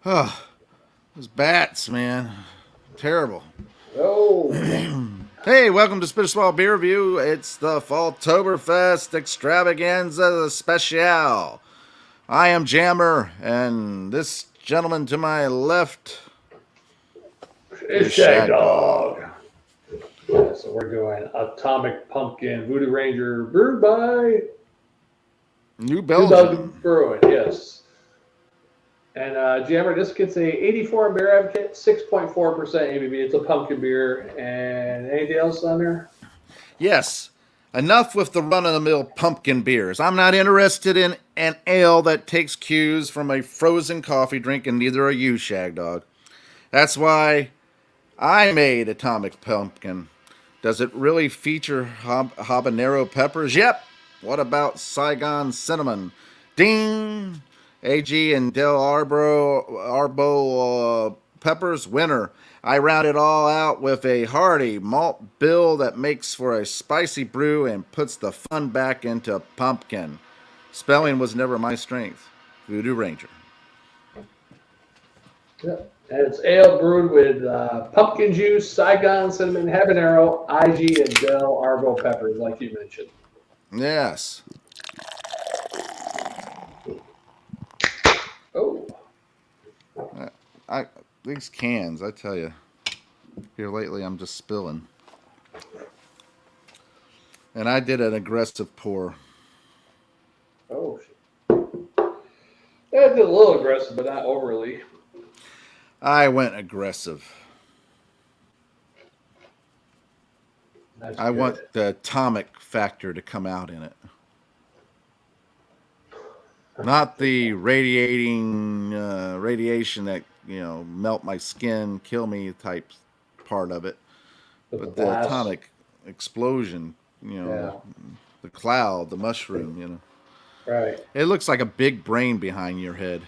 Oh, those bats, man. Terrible. Oh, Hey, welcome to Spitter Small Beer Review. It's the Falltoberfest Extravaganza Special. I am Jammer, and this gentleman to my left it's is Shagdog. Shagdog. Yeah, so we're doing Atomic Pumpkin Voodoo Ranger brewed by New New Belgium Belgium. Brewing, yes. And Jammer, this gets a 84 beer advocate, 6.4% ABV. It's a pumpkin beer. And anything else on there? Yes, enough with the run of the mill pumpkin beers. I'm not interested in an ale that takes cues from a frozen coffee drink, and neither are you, Shagdog. That's why I made Atomic Pumpkin. Does it really feature habanero peppers? Yep. What about Saigon cinnamon? Ding! AG and Del Arbo peppers, winner. I round it all out with a hearty malt bill that makes for a spicy brew and puts the fun back into pumpkin. Spelling was never my strength. Voodoo Ranger. Yeah. And it's ale brewed with pumpkin juice, Saigon cinnamon, habanero, IG, and Del Argo peppers, like you mentioned. Yes. Oh, I these cans, I tell you, here lately I'm just spilling. And I did an aggressive pour. oh. Yeah, it's a little aggressive, but not overly. I went aggressive. That's I good. want the atomic factor to come out in it. Not the radiation that, melt my skin, kill me type part of it, With the but the blast. atomic explosion, Yeah, the cloud, the mushroom. right. It looks like a big brain behind your head.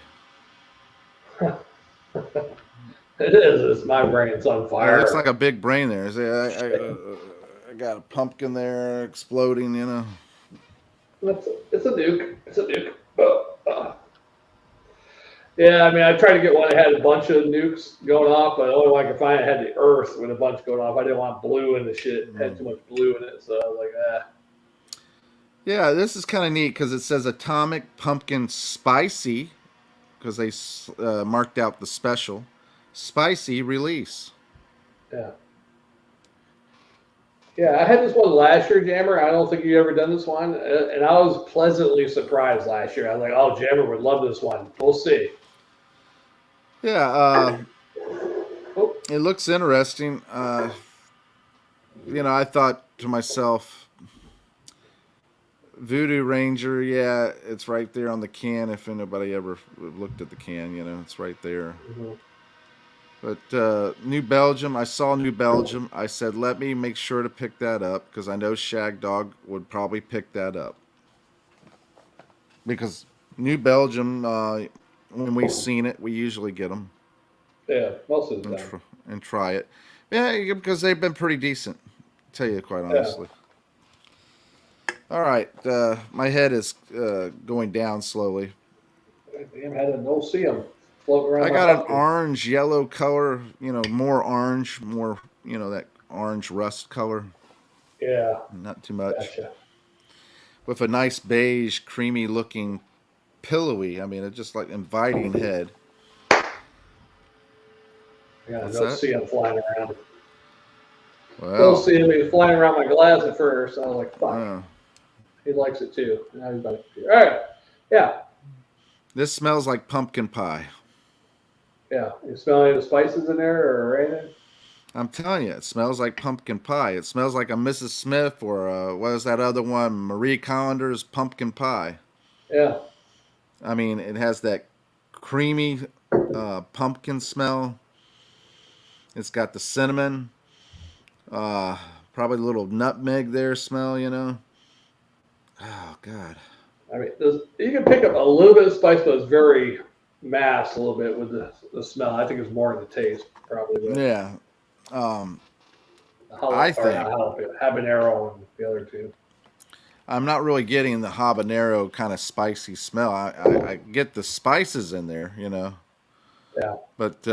It is. It's my brain's on It looks like fire. a big brain there. See, I got a pumpkin there exploding. It's a nuke. It's a nuke. Yeah, I mean, I tried to get one that had a bunch of nukes going off, but the only one I could find had the Earth with a bunch going off. I didn't want blue in the shit. It had too much blue in it, so I was like, ah. Yeah, this is kind of neat because it says Atomic Pumpkin Spicy because they marked out the special spicy release. Yeah. Yeah, I had this one last year, Jammer. I don't think you ever done this one, and I was pleasantly surprised last year. I was like, "Oh, Jammer would love this one." We'll see. Yeah, Oh, it looks interesting. I thought to myself, Voodoo Ranger, yeah, it's right there on the can. If anybody ever looked at the can, it's right there. mhm. But New Belgium, I saw New Belgium. I said, let me make sure to pick that up because I know Shagdog would probably pick that up. Because New Belgium, when we've seen it, we usually get them Yeah, most of the and, time. and try it. Yeah, because they've been pretty decent, to tell you quite Yeah. honestly. All right, my head is going down slowly. Damn, had to no see them floating around I my got an pumpkin. orange yellow color, more orange, more, that orange rust color, Yeah, not too much. gotcha. With a nice beige, creamy looking, pillowy, I mean, it's just like inviting head. I got What's no that? see them flying around. No Well, see him. He was flying around my glass at first. I was like, "Fuck." uh, He likes it too. Now he's about to. All right. Yeah, this smells like pumpkin pie. yeah. You smell any of the spices in there or anything? I'm telling you, it smells like pumpkin pie. It smells like a Mrs. Smith or what is that other one? Marie Callender's pumpkin pie. Yeah, I mean, it has that creamy pumpkin smell. It's got the cinnamon, uh, probably a little nutmeg there smell. Oh, God. I mean, you can pick up a little bit of spice, but it's very masked a little bit with the smell. I think it's more in the taste, probably, but Yeah. Um, the I or not think jalapeno, habanero and the other two. I'm not really getting the habanero kind of spicy smell. I get the spices in there. Yeah. But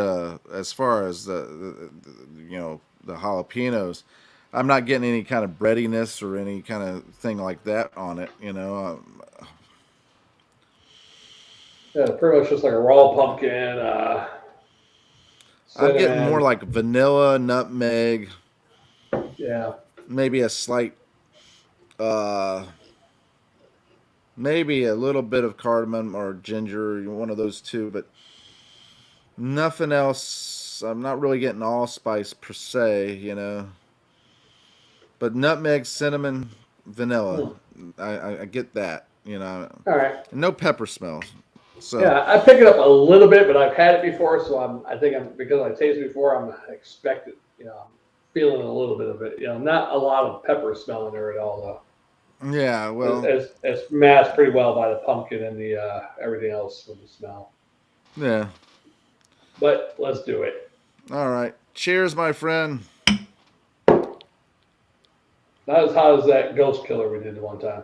as far as the jalapenos, I'm not getting any kind of breadiness or any kind of thing like that on it. Yeah, pretty much just like a raw pumpkin, I'm getting more cinnamon. like vanilla, nutmeg, Yeah. maybe a slight, uh, maybe a little bit of cardamom or ginger, one of those two, but nothing else. I'm not really getting allspice per se. But nutmeg, cinnamon, vanilla. Hmm. I get that. All right. And no pepper smells. So, Yeah, I pick it up a little bit, but I've had it before, so I think I'm because I tasted it before. I'm expected. I'm feeling a little bit of it. Not a lot of pepper smell in there at all, yeah, though. well, It's masked pretty well by the pumpkin and the everything else with the smell. yeah. But let's do it. All right. Cheers, my friend. Not as hot as that ghost killer we did the one time.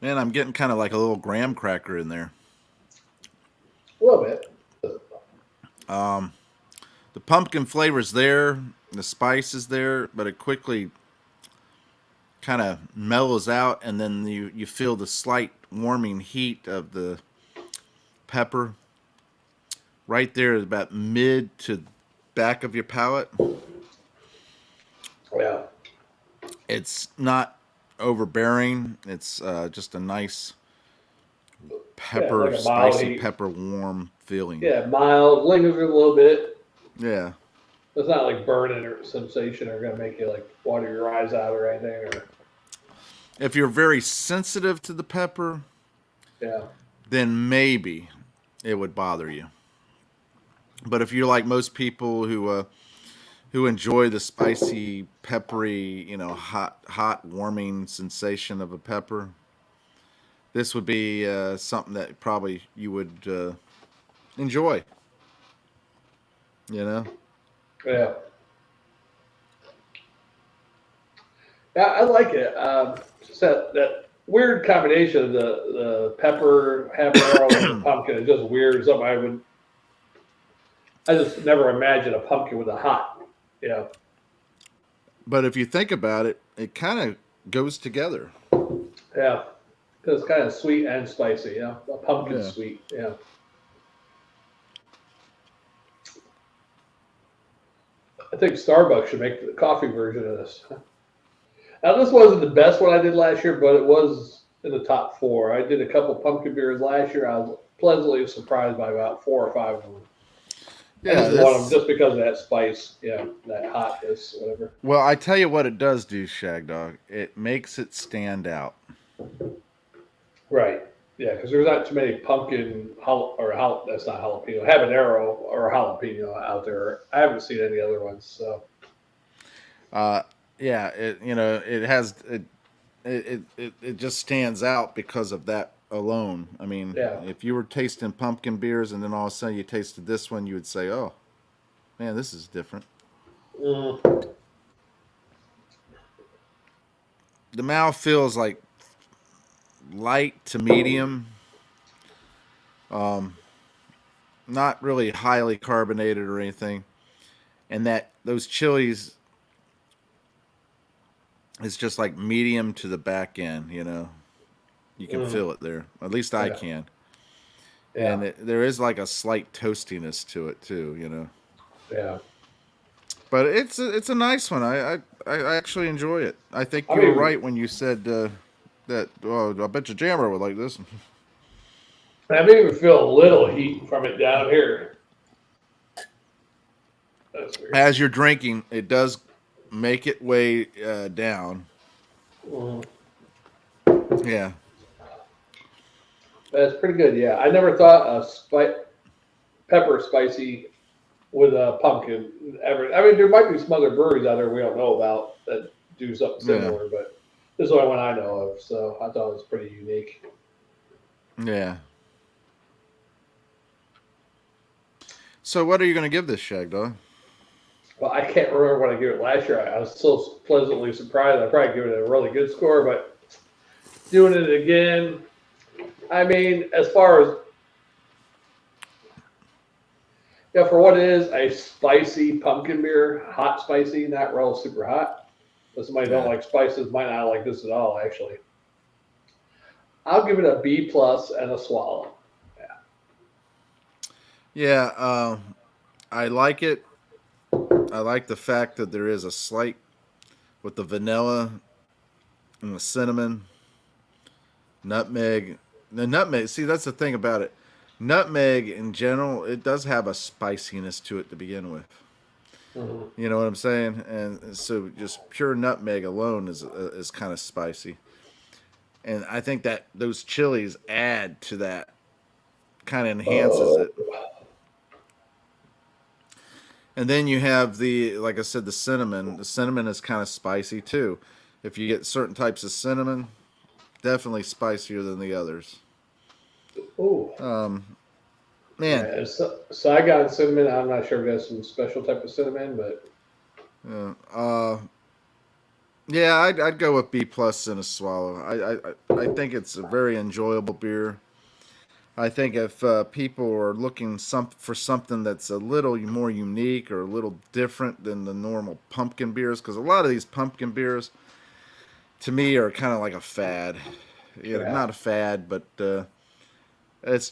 Man, I'm getting kind of like a little graham cracker in there. A little bit. Um, the pumpkin flavor's there, the spice is there, but it quickly kind of mellows out, and then you feel the slight warming heat of the pepper right there, about mid to back of your palate. Yeah. It's not overbearing. It's just a nice Yeah, pepper, like a mild spicy heat. pepper, warm feeling. Yeah, mild, lingers a little bit. Yeah. It's not like burning or sensation or gonna make you like water your eyes out or anything. Or If you're very sensitive to the pepper, yeah, then maybe it would bother you. But if you're like most people who enjoy the spicy, peppery, hot, warming sensation of a pepper, this would be something that probably you would enjoy. You know. yeah, yeah. I like it. Just that weird combination of the pepper habanero and the pumpkin is just weird. Something I just never imagined a pumpkin with a hot. Yeah, But if you think about it, it kind of goes together. yeah. Because it's kind of sweet and spicy. Yeah, a pumpkin Yeah. sweet. Yeah. I think Starbucks should make the coffee version of this. Now, this wasn't the best one I did last year, but it was in the top four. I did a couple pumpkin beers last year. I was pleasantly surprised by about 4 or 5 of them. And Yeah. this is one of them just because of that spice, that hotness, whatever. Well, I tell you what it does do, Shagdog. It makes it stand out. Right. Yeah, because there's not too many that's not jalapeno, habanero or jalapeno out there. I haven't seen any other ones. So, Uh, yeah. It just stands out because of that alone. I mean, yeah. if you were tasting pumpkin beers and then all of a sudden you tasted this one, you would say, "Oh, man, this is different." Mm, The mouth feels like light to medium, um, not really highly carbonated or anything, and that those chilies is just like medium to the back end. You can mm, feel it there. At least I yeah. can, Yeah. and there is like a slight toastiness to it too. Yeah. But it's a nice one. I actually enjoy it. I think I you were mean, right when you said that. Oh, I bet your Jammer would like this. I may even feel a little heat from it down here. That's weird. As you're drinking, it does make it way down. Mm, Yeah. that's pretty good. Yeah, I never thought pepper spicy with a pumpkin ever. I mean, there might be some other breweries out there we don't know about that do something Yeah. similar, but this is the only one I know of, so I thought it was pretty unique. Yeah. So what are you going to give this Shagdog? Well, I can't remember what I gave it last year. I was so pleasantly surprised. I probably give it a really good score, but doing it again, I mean, as far as yeah, for what it is, a spicy pumpkin beer, hot spicy, not real super hot. If somebody don't Yeah. like spices, might not like this at all. Actually, I'll give it a B plus and a swallow. Yeah, I like it. I like the fact that there is a slight with the vanilla and the cinnamon, nutmeg. The nutmeg, see, that's the thing about it. Nutmeg in general, it does have a spiciness to it to begin with. Mm-hmm. You know what I'm saying? And so just pure nutmeg alone is kind of spicy. And I think that those chilies add to that, kind of enhances Oh, it. And then you have the, like I said, the cinnamon. The cinnamon is kind of spicy too. If you get certain types of cinnamon, definitely spicier than the others. oh, Man, yeah. Saigon cinnamon. I'm not sure if that's some special type of cinnamon, but yeah, yeah, I'd go with B plus and a swallow. I think it's a very enjoyable beer. I think if people are looking for something that's a little more unique or a little different than the normal pumpkin beers, because a lot of these pumpkin beers, to me, are kind of like a fad. You know, yeah, not a fad, but it's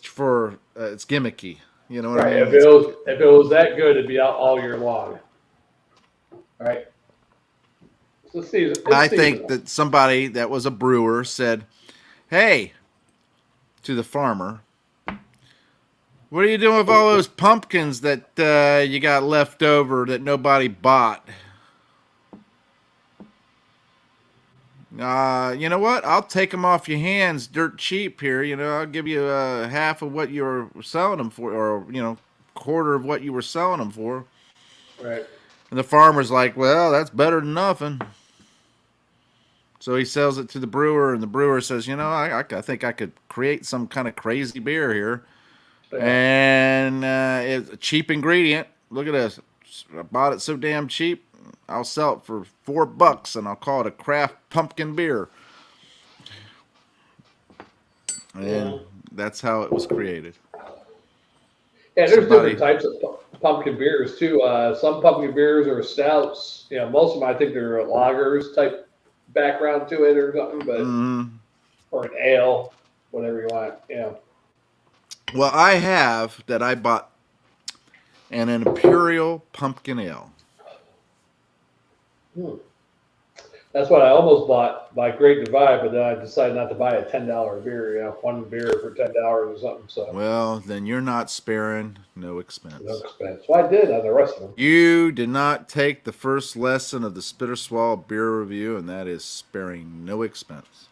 gimmicky. You know what I right. mean? If it was that good, it'd be out all year long, right? It's season. I It's think seasonal. that somebody that was a brewer said, "Hey," to the farmer, "what are you doing with all those pumpkins that you got left over that nobody bought?" You know what? I'll take them off your hands dirt cheap here. You know, I'll give you half of what you were selling them for, or, quarter of what you were selling them for. Right. And the farmer's like, well, that's better than nothing. So he sells it to the brewer, and the brewer says, I think I could create some kind of crazy beer here. Yeah. And it's a cheap ingredient. Look at this. I bought it so damn cheap. I'll sell it for $4 and I'll call it a craft pumpkin beer. And Mhm. that's how it was created. Yeah, there's different Somebody, types of pumpkin beers too. Some pumpkin beers are stouts. You know, most of them I think they're lagers type background to it or something, but mm, or an ale, whatever you want. Yeah. well, I have that I bought an imperial pumpkin ale. Hmm. That's what I almost bought by Great Divide, but then I decided not to buy a $10 beer. You know, one beer for $10 or something. So Well, then you're not sparing no no expense. expense. Well, I did on the rest of them. You did not take the first lesson of the Spitter Swallow beer review, and that is sparing no expense.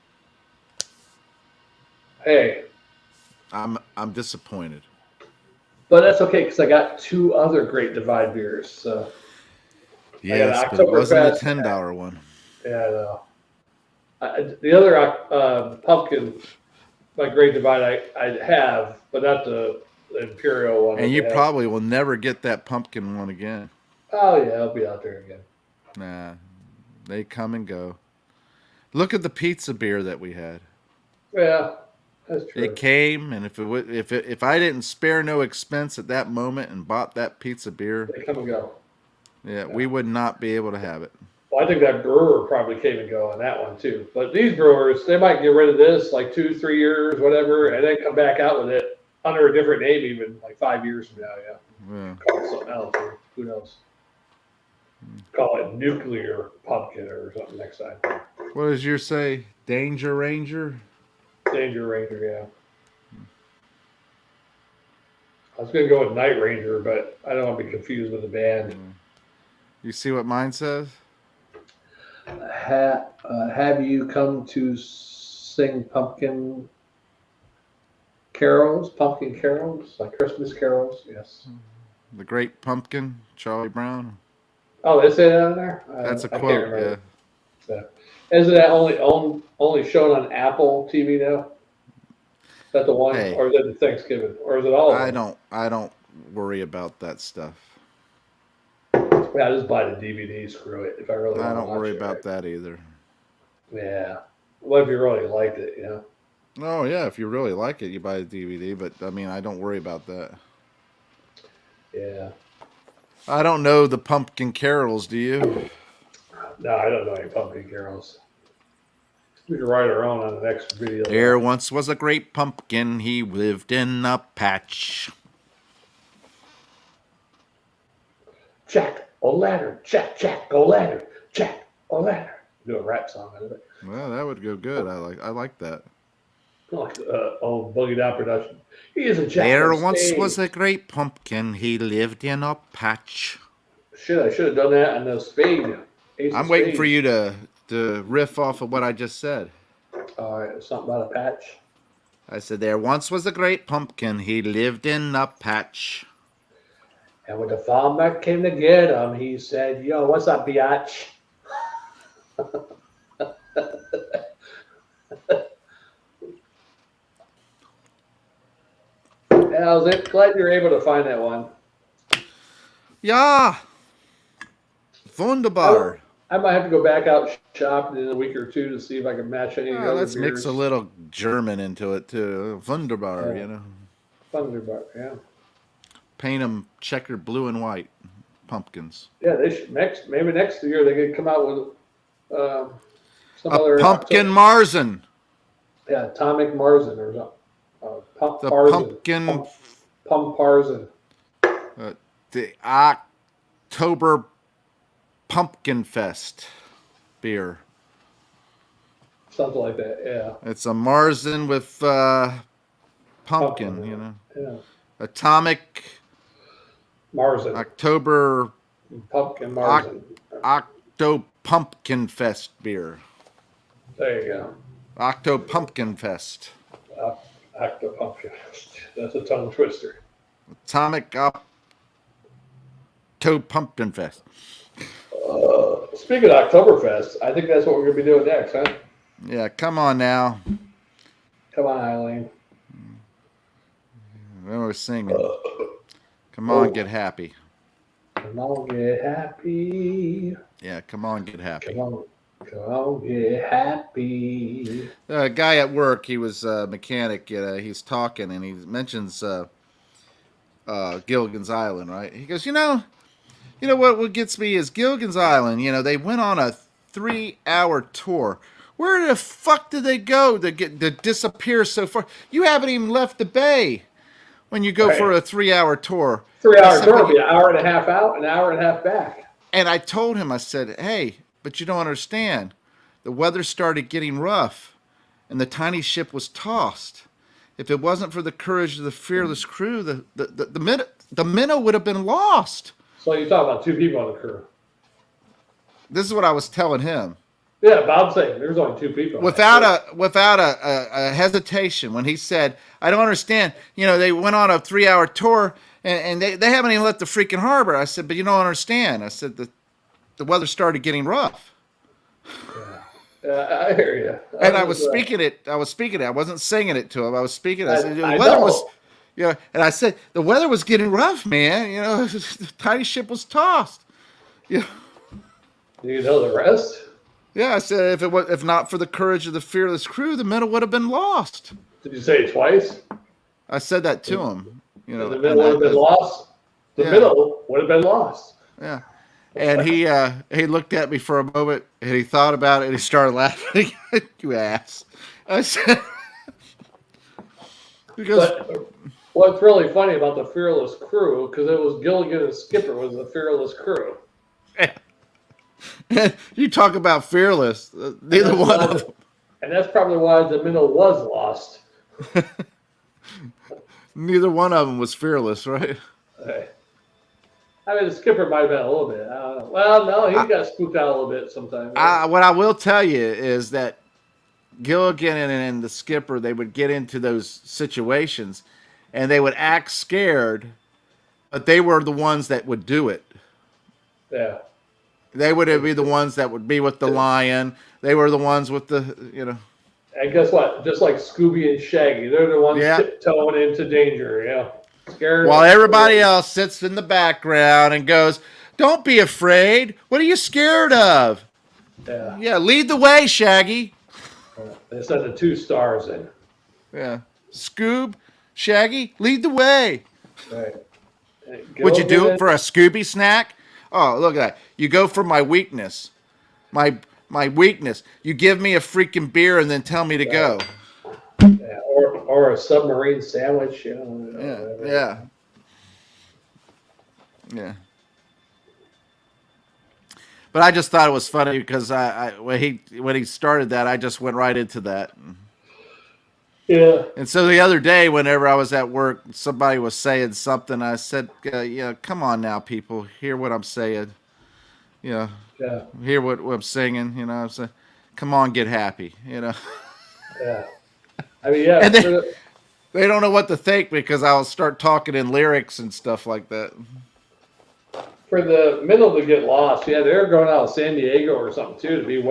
Hey, I'm disappointed. but that's okay because I got two other Great Divide beers. So I got Yes, an but it wasn't the Oktoberfest. $10 one. And the other pumpkin by Great Divide I have, but not the Imperial one And that you they have. probably will never get that pumpkin one again. Oh yeah, I'll be out there again. Nah, they come and go. Look at the pizza beer that we had. Yeah, that's It true. came, and if I didn't spare no expense at that moment and bought that pizza beer, They come and go. yeah, Yeah. we would not be able to have it. Well, I think that brewer probably came and go on that one too. But these brewers, they might get rid of this like 2, 3 years, whatever, and then come back out with it under a different name, even like 5 years from now. Yeah, Yeah. call it something else. Or who knows? Call it nuclear pumpkin or something next time. What does yours say? Danger Ranger? Danger Ranger. Yeah. I was going to go with Night Ranger, but I don't want to be confused with the band. You see what mine says? Have you come to sing pumpkin carols, like Christmas carols? Yes. The Great Pumpkin, Charlie Brown. Oh, they say that on there? That's a I can't quote, yeah. remember. Yeah. Isn't that only shown on Apple TV now? Is that the one, Hey, or is it the Thanksgiving, or is it all of them? I don't worry about that stuff. Yeah, I just buy the DVD. Screw it. If I really I want to don't watch worry it, right? about that either. Yeah. What if you really liked it? You know. Oh yeah, if you really like it, you buy a DVD. But I mean, I don't worry about that. Yeah. I don't know the pumpkin carols. Do you? No, I don't know any pumpkin carols. We can write our own on the next video. There once was a great pumpkin. He lived in a patch. Jack O'Lantern, Jack O'Lantern, Jack O'Lantern. Do a rap song out of it. Well, that would go good. I like that. Like old Boogie Down production. He is a Jack. There on once stage. was a great pumpkin. He lived in a patch. Shit, I should have done that on the spade. I'm waiting for you to riff off of what I just said. All right, something about a patch. I said, there once was a great pumpkin. He lived in a patch. And when the farmer came to get him, he said, "Yo, what's up, biatch?" Yeah, I was glad you were able to find that one. Ja, wunderbar. I might have to go back out shopping in a week or two to see if I can match any of the other Let's mix beers. a little German into it too. Wunderbar, Yeah. you know. Thunderbuck, yeah. Paint them checkered blue and white pumpkins. Yeah, they should maybe next year they could come out with some A other pumpkin Marzen. Yeah, Atomic Marzen or something. Pump The Parzen. pumpkin. Pump Parzen. The October Pumpkin Fest beer. Something like that, yeah. It's a Marzen with pumpkin, you know. Yeah. Atomic Marzen. October Pumpkin Marzen. Octo Pumpkin Fest beer. There you go. Octo Pumpkin Fest. Octo Pumpkin. That's a tongue twister. Atomic Octo Pumpkin Fest. Speaking of Oktoberfest, I think that's what we're going to be doing next, huh? Yeah, come on now. Come on, Eileen. We were singing. Come on, get happy. Come on, get happy. Yeah, come on, get happy. Come on, get happy. A guy at work, he was a mechanic. He's talking, and he mentions Gilligan's Island, right? He goes, you know what gets me is Gilligan's Island. You know, they went on a 3-hour tour. Where the fuck did they go to disappear so far? You haven't even left the bay when you go for a 3-hour tour. 3-hour tour will be an hour and a half out, an hour and a half back. And I told him, I said, hey, but you don't understand. The weather started getting rough, and the tiny ship was tossed. If it wasn't for the courage of the fearless crew, the minnow would have been lost. So you're talking about 2 people on the crew. This is what I was telling him. Yeah, Bob's saying there's only 2 people. Without a hesitation, when he said, I don't understand, you know, they went on a 3-hour tour and they haven't even left the freaking harbor. I said, but you don't understand. I said, the weather started getting rough. I hear you. And I was speaking it. I wasn't singing it to him. I was speaking it. I said, the I weather know. was, you know, and I said, the weather was getting rough, man. You know, the tiny ship was tossed. Yeah. Do you know the rest? Yeah, I said, if not for the courage of the fearless crew, the minnow would have been lost. Did you say it twice? I said that to him. You know, The middle would have been lost. The Yeah. middle would have been lost. Yeah. And he looked at me for a moment and he thought about it and he started laughing. You ass. I said, because But what's really funny about the fearless crew, because it was Gilligan and Skipper was the fearless crew. you talk about fearless. Neither one of them. And that's probably why the minnow was lost. Neither one of them was fearless, right? Okay. I mean, the skipper might have been a little bit. I don't know. Well, no, he got spooked out a little bit sometimes. What I will tell you is that Gilligan and the skipper, they would get into those situations and they would act scared, but they were the ones that would do it. Yeah. They would be the ones that would be with the lion. They were the ones with the, And guess what? Just like Scooby and Shaggy, they're the ones Yeah. tiptoeing into danger. Scared. While everybody else sits in the background and goes, "Don't be afraid. What are you scared of?" Yeah. Yeah, lead the way, Shaggy. They sent the 2 stars in. Yeah. Scoob, Shaggy, lead the way. Right. Would you do it for a Scooby snack? Oh, look at that. You go for my weakness. My weakness. You give me a freaking beer and then tell me to go. Yeah. Or a submarine sandwich, Yeah. But I just thought it was funny because when he started that, I just went right into that. Yeah. And so the other day, whenever I was at work, somebody was saying something. I said, come on now, people, hear what I'm saying. Yeah. Hear what I'm singing. I'm saying, come on, get happy. Yeah. I mean, yeah. And they don't know what to think because I'll start talking in lyrics and stuff like that. For the middle to get lost, they're going out of San Diego or something too, to be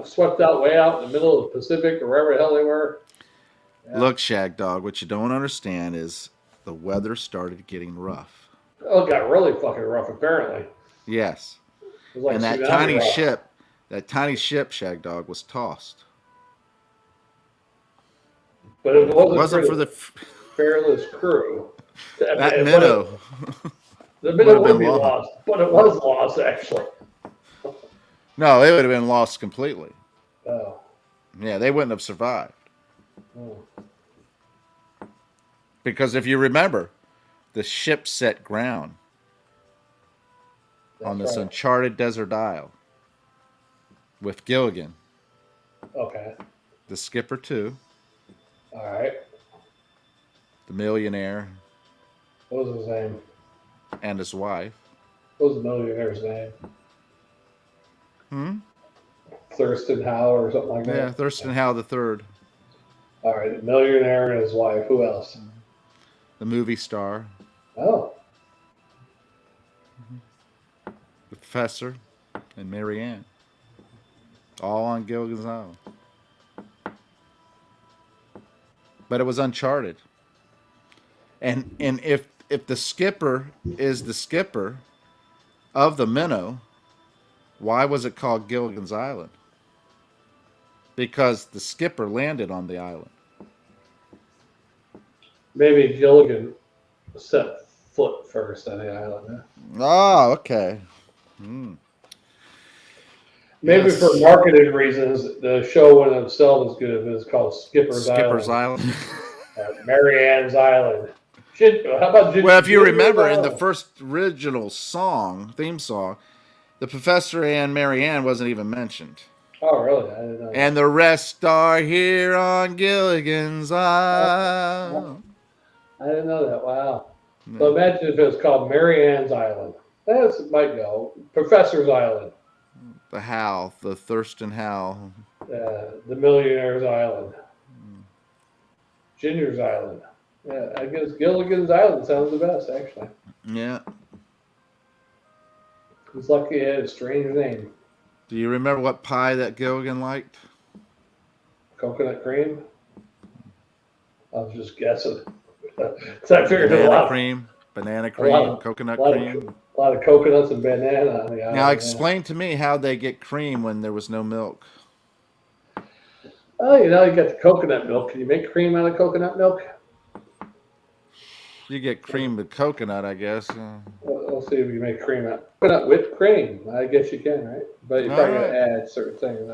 swept out way out in the middle of the Pacific or wherever the hell they were. Yeah. Look, Shagdog, what you don't understand is the weather started getting rough. Oh, it got really fucking rough, apparently. Yes. It was like and that tiny ship, Shagdog, was tossed. But it wasn't for the fearless crew. That minnow. The minnow would be lost, but it was lost, actually. No, it would have been lost completely. Oh. Yeah, they wouldn't have survived. Oh. Because if you remember, the ship set ground on this uncharted desert isle with Gilligan. Okay. The skipper, too. All right. The millionaire. What was his name? And his wife. What was the millionaire's name? Thurston Howe or something like that? Yeah, Thurston Howe the Third. All right, the millionaire and his wife. Who else? The movie star. Oh. The professor and Mary Ann. All on Gilligan's Island. But it was uncharted. And if the skipper is the skipper of the minnow, why was it called Gilligan's Island? Because the skipper landed on the island. Maybe Gilligan set foot first on the island. Huh? Oh, okay. Maybe for marketing reasons, the show wouldn't have sold as good if it was called Skipper's Island. Mary Ann's Island. How about well, if you remember in the first original theme song, the Professor and Mary Ann wasn't even mentioned. Oh, really? I didn't know. And the rest are here on Gilligan's Island. I didn't know that. Wow. Yeah. So imagine if it was called Mary Ann's Island. That might go. Professor's Island. The Thurston Howe. The Millionaire's Island. Ginger's Island. Yeah, I guess Gilligan's Island sounds the best, actually. Yeah. He's lucky he had a strange name. Do you remember what pie that Gilligan liked? Coconut cream? I was just guessing. So I figured banana cream, coconut cream. A lot of coconuts and banana on the island. Now explain to me how they get cream when there was no milk. Oh, you got the coconut milk. Can you make cream out of coconut milk? You get cream with coconut, I guess. We'll see if you make cream out. Coconut whipped cream. I guess you can, right? But you're probably going to add certain things.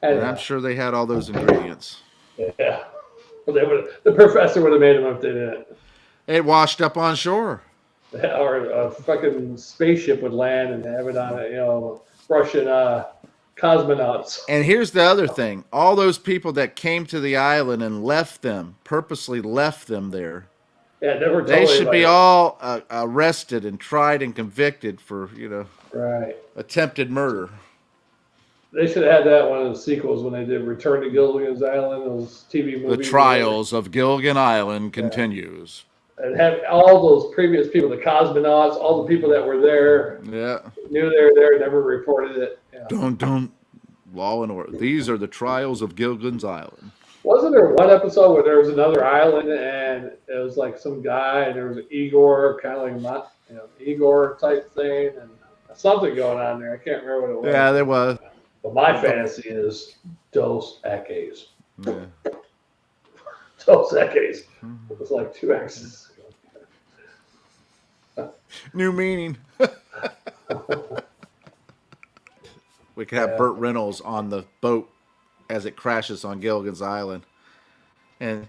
I'm sure they had all those ingredients. Yeah. Well, the professor would have made them if they didn't. It washed up on shore. Or a fucking spaceship would land and have it on it, Russian cosmonauts. And here's the other thing. All those people that came to the island and purposely left them there. Yeah, never told They should anybody. be all arrested and tried and convicted for, right, attempted murder. They should have had that one of the sequels when they did Return to Gilligan's Island, those TV movies. The Trials of Gilligan Island continues. and have all those previous people, the cosmonauts, all the people that were there, Yeah. knew they were there, never reported it. Yeah. Don't. Law and order. These are the trials of Gilligan's Island. Wasn't there one episode where there was another island and it was like some guy and there was an Igor, kind of like Igor type thing, and something going on there. I can't remember what it was. Yeah, there was. But my fantasy is Dos Equis. Yeah. Dos Equis. It was like 2 X's. New meaning. We could have Burt Reynolds on the boat as it crashes on Gilligan's Island. And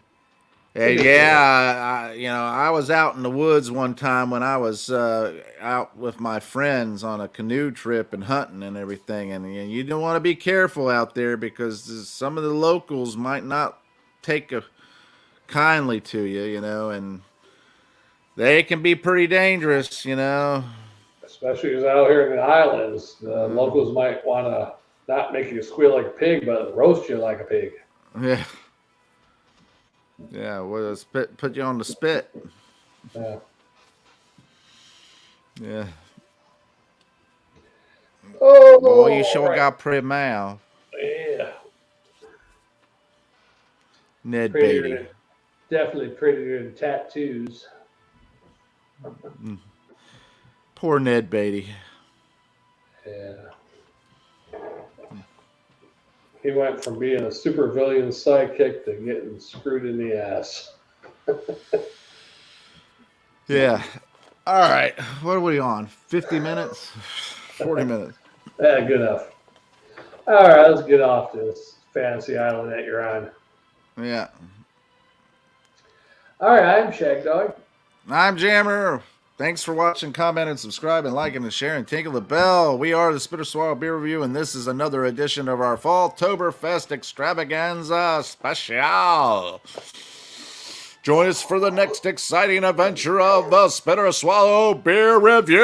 I was out in the woods one time when I was out with my friends on a canoe trip and hunting and everything. And you don't want to be careful out there because some of the locals might not take kindly to you, and they can be pretty dangerous, Especially because out here in the islands, the locals might want to not make you squeal like a pig, but roast you like a pig. Yeah. Yeah, well, put you on the spit. Yeah. Yeah. Oh, boy, you sure got pretty mouth. Yeah. Ned Prettier Beatty. than- Definitely prettier than tattoos. Poor Ned Beatty. Yeah. He went from being a supervillain sidekick to getting screwed in the ass. Yeah. All right. What are we on? 50 minutes? 40 minutes? Yeah, good enough. All right, let's get off this fantasy island that you're on. Yeah. All right, I'm Shagdog. I'm Jammer. Thanks for watching, commenting, subscribing, liking, and sharing. Tinkle the bell. We are the Spitter Swallow Beer Review, and this is another edition of our Falltoberfest Extravaganza Special. Join us for the next exciting adventure of the Spitter Swallow Beer Review.